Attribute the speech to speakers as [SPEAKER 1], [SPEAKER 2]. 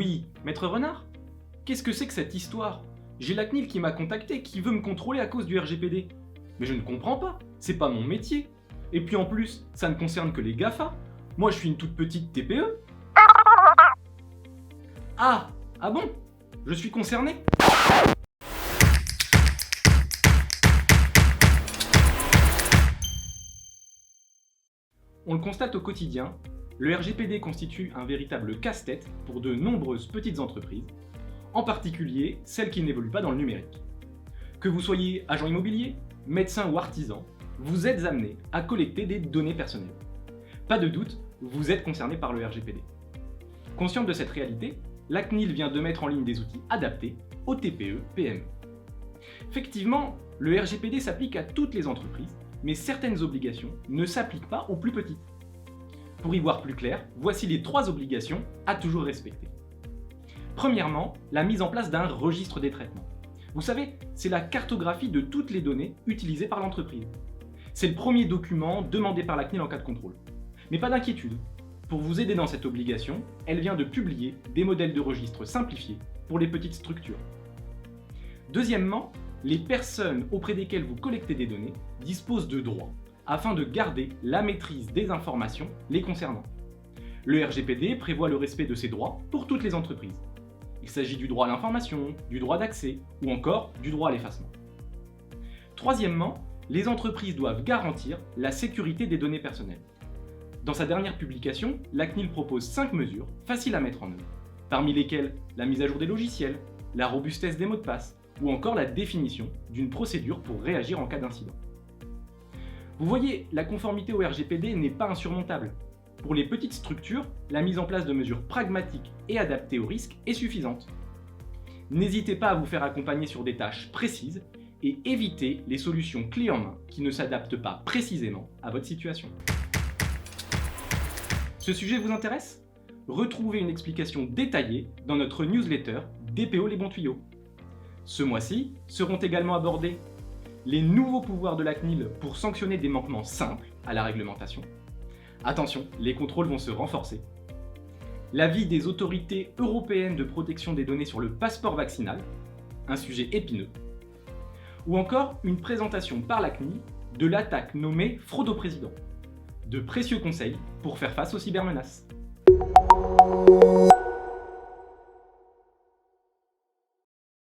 [SPEAKER 1] Oui, Maître Renard? Qu'est-ce que c'est que cette histoire? J'ai la CNIL qui m'a contacté, qui veut me contrôler à cause du RGPD. Mais je ne comprends pas, c'est pas mon métier. Et puis en plus, ça ne concerne que les GAFA. Moi je suis une toute petite TPE. Ah, ah bon? Je suis concerné? On le constate au quotidien, le RGPD constitue un véritable casse-tête pour de nombreuses petites entreprises, en particulier celles qui n'évoluent pas dans le numérique. Que vous soyez agent immobilier, médecin ou artisan, vous êtes amené à collecter des données personnelles. Pas de doute, vous êtes concerné par le RGPD. Consciente de cette réalité, la CNIL vient de mettre en ligne des outils adaptés aux TPE-PME. Effectivement, le RGPD s'applique à toutes les entreprises, mais certaines obligations ne s'appliquent pas aux plus petites. Pour y voir plus clair, voici les 3 obligations à toujours respecter. Premièrement, la mise en place d'un registre des traitements. Vous savez, c'est la cartographie de toutes les données utilisées par l'entreprise. C'est le premier document demandé par la CNIL en cas de contrôle. Mais pas d'inquiétude, pour vous aider dans cette obligation, elle vient de publier des modèles de registre simplifiés pour les petites structures. Deuxièmement, les personnes auprès desquelles vous collectez des données disposent de droits afin de garder la maîtrise des informations les concernant. Le RGPD prévoit le respect de ces droits pour toutes les entreprises. Il s'agit du droit à l'information, du droit d'accès ou encore du droit à l'effacement. Troisièmement, les entreprises doivent garantir la sécurité des données personnelles. Dans sa dernière publication, la CNIL propose 5 mesures faciles à mettre en œuvre, parmi lesquelles la mise à jour des logiciels, la robustesse des mots de passe ou encore la définition d'une procédure pour réagir en cas d'incident. Vous voyez, la conformité au RGPD n'est pas insurmontable. Pour les petites structures, la mise en place de mesures pragmatiques et adaptées aux risques est suffisante. N'hésitez pas à vous faire accompagner sur des tâches précises et évitez les solutions clés en main qui ne s'adaptent pas précisément à votre situation. Ce sujet vous intéresse? Retrouvez une explication détaillée dans notre newsletter DPO les bons tuyaux. Ce mois-ci seront également abordés les nouveaux pouvoirs de la CNIL pour sanctionner des manquements simples à la réglementation. Attention, les contrôles vont se renforcer. L'avis des autorités européennes de protection des données sur le passeport vaccinal, un sujet épineux. Ou encore une présentation par la CNIL de l'attaque nommée fraude au président. De précieux conseils pour faire face aux cybermenaces.